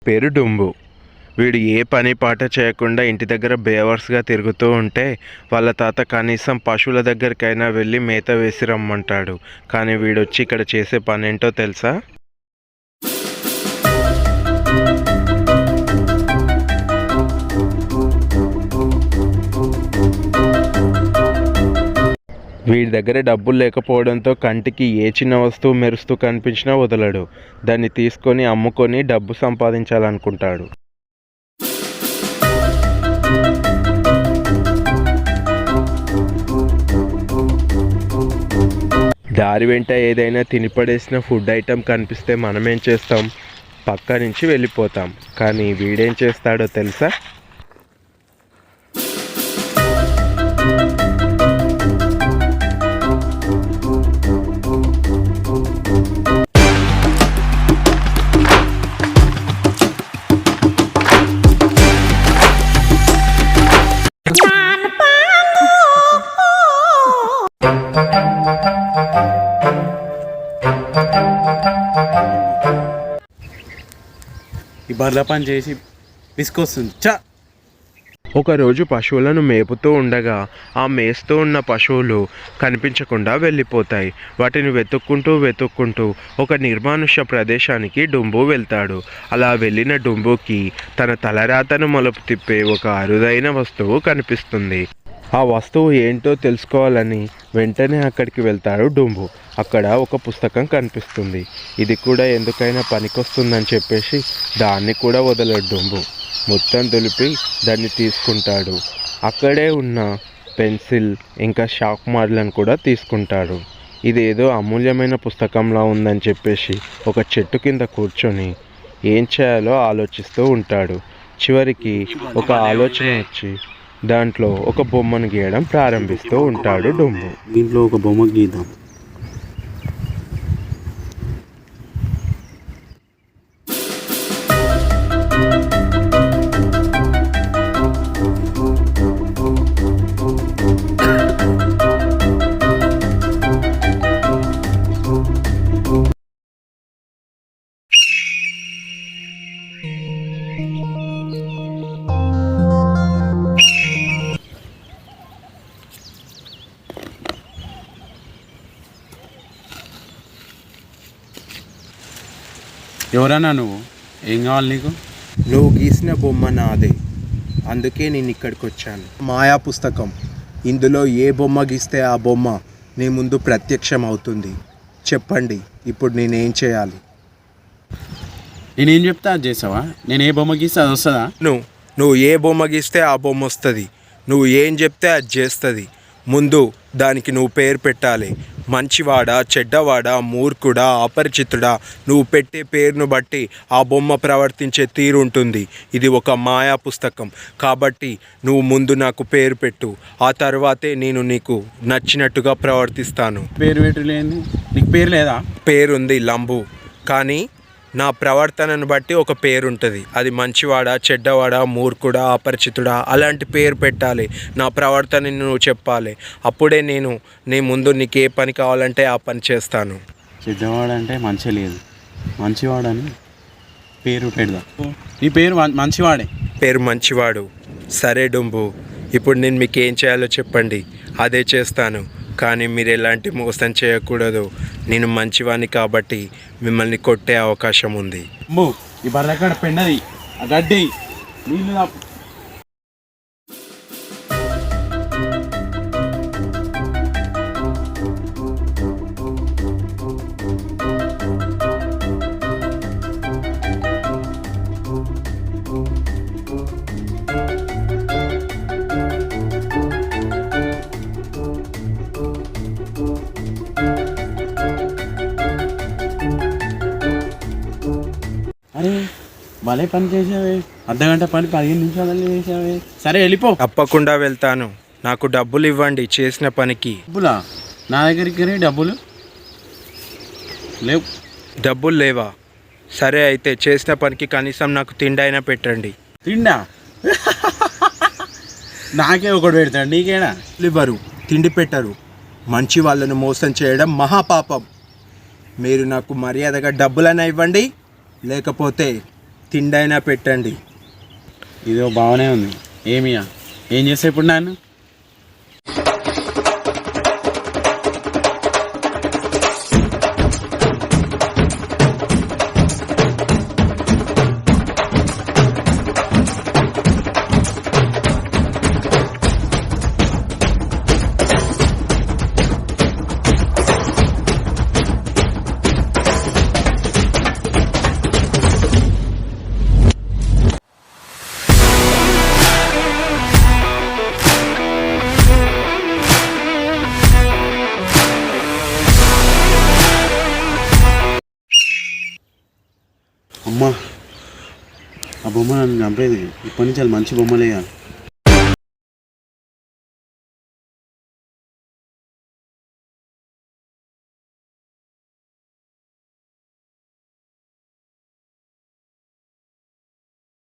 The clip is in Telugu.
పేరు డుంబు. వీడు ఏ పని పాట చేయకుండా ఇంటి దగ్గర బేవర్స్గా తిరుగుతూ ఉంటే వాళ్ళ తాత కనీసం పశువుల దగ్గరికైనా వెళ్ళి మేత వేసి రమ్మంటాడు. కానీ వీడొచ్చి ఇక్కడ చేసే పని ఏంటో తెలుసా? వీడి దగ్గర డబ్బులు లేకపోవడంతో కంటికి ఏ చిన్న వస్తువు మెరుస్తూ కనిపించినా వదలడు. దాన్ని తీసుకొని అమ్ముకొని డబ్బు సంపాదించాలనుకుంటాడు. దారి వెంట ఏదైనా తినిపడేసిన ఫుడ్ ఐటెం కనిపిస్తే మనమేం చేస్తాం? పక్క నుంచి వెళ్ళిపోతాం. కానీ వీడేం చేస్తాడో తెలుసా? ఈ బర్ల పని చేసి విసుకొస్తుంది చా. ఒకరోజు పశువులను మేపుతూ ఉండగా ఆ మేస్తూ ఉన్న పశువులు కనిపించకుండా వెళ్ళిపోతాయి. వాటిని వెతుక్కుంటూ ఒక నిర్మానుష్య ప్రదేశానికి డుంబు వెళ్తాడు. అలా వెళ్ళిన డుంబుకి తన తలరాతను మలుపు తిప్పే ఒక అరుదైన వస్తువు కనిపిస్తుంది. ఆ వస్తువు ఏంటో తెలుసుకోవాలని వెంటనే అక్కడికి వెళ్తాడు డుంబు. అక్కడ ఒక పుస్తకం కనిపిస్తుంది. ఇది కూడా ఎందుకైనా పనికొస్తుందని చెప్పేసి దాన్ని కూడా వదలడు డుంబు. మొత్తం దులిపి దాన్ని తీసుకుంటాడు. అక్కడే ఉన్న పెన్సిల్ ఇంకా షార్ప్ మార్లను కూడా తీసుకుంటాడు. ఇదేదో అమూల్యమైన పుస్తకంలా ఉందని చెప్పేసి ఒక చెట్టు కింద కూర్చొని ఏం చేయాలో ఆలోచిస్తూ ఉంటాడు. చివరికి ఒక ఆలోచన వచ్చి దాంట్లో ఒక బొమ్మను గీయడం ప్రారంభిస్తూ ఉంటాడు డుంబు. దీంట్లో ఒక బొమ్మ గీద్దాం. ఎవరన్నా నువ్వు? ఏం కావాలి నీకు? నువ్వు గీసిన బొమ్మ నాదే, అందుకే నేను ఇక్కడికి వచ్చాను. మాయా పుస్తకం. ఇందులో ఏ బొమ్మ గీస్తే ఆ బొమ్మ నీ ముందు ప్రత్యక్షం అవుతుంది. చెప్పండి, ఇప్పుడు నేనేం చేయాలి? నేనేం చెప్తే అది చేసావా? నేను ఏ బొమ్మ గీస్తే అది వస్తుందా? నువ్వు ఏ బొమ్మ గీస్తే ఆ బొమ్మ వస్తుంది. నువ్వు ఏం చెప్తే అది చేస్తుంది. ముందు దానికి నువ్వు పేరు పెట్టాలి. మంచివాడా, చెడ్డవాడా, మూర్ఖుడా, అపరిచితుడా, నువ్వు పెట్టే పేరును బట్టి ఆ బొమ్మ ప్రవర్తించే తీరు ఉంటుంది. ఇది ఒక మాయా పుస్తకం కాబట్టి నువ్వు ముందు నాకు పేరు పెట్టు. ఆ తర్వాతే నేను నీకు నచ్చినట్టుగా ప్రవర్తిస్తాను. పేరు పెట్టలేంది? నీకు పేరు లేదా? పేరుంది లంబు, కానీ నా ప్రవర్తనను బట్టి ఒక పేరు ఉంటుంది. అది మంచివాడా, చెడ్డవాడా, మూర్ఖుడా, అపరిచితుడా అలాంటి పేరు పెట్టాలి. నా ప్రవర్తనని నువ్వు చెప్పాలి. అప్పుడే నేను నీ ముందు నీకు ఏ పని కావాలంటే ఆ పని చేస్తాను. చెడ్డవాడంటే మంచి లేదు, మంచివాడని పేరు పెడదాం. నీ పేరు మంచివాడే. పేరు మంచివాడు. సరే డుంబు, ఇప్పుడు నేను మీకు ఏం చేయాలో చెప్పండి, అదే చేస్తాను. కానీ మీరు ఎలాంటి మోసం చేయకూడదు. నేను మంచివాణ్ణి కాబట్టి మిమ్మల్ని కొట్టే అవకాశం ఉంది. ఈ బర్రెక్కడ పెన్నది గడ్డి నీళ్ళు. అరే భలే పని చేసావే, అర్ధగంట పని 15 నిమిషాలలో చేసావే. సరే వెళ్ళిపో. తప్పకుండా వెళ్తాను. నాకు డబ్బులు ఇవ్వండి చేసిన పనికి. డబ్బులా? నా దగ్గరికి డబ్బులు లేవు. డబ్బులు లేవా? సరే అయితే చేసిన పనికి కనీసం నాకు తిండి అయినా పెట్టండి. తిండా? నాకే ఒకటి పెడతాడు, నీకేనా? ఇవ్వరు, తిండి పెట్టరు. మంచి వాళ్ళను మోసం చేయడం మహాపాపం. మీరు నాకు మర్యాదగా డబ్బులైనా ఇవ్వండి, లేకపోతే తిండైనా పెట్టండి. ఇదో బాగానే ఉంది. ఏమియా ఏం చేస్తా ఇప్పుడు నాన్న? అమ్మా, ఆ బొమ్మ నన్ను చంపేది. ఇప్పటి నుంచి అది మంచి బొమ్మలే.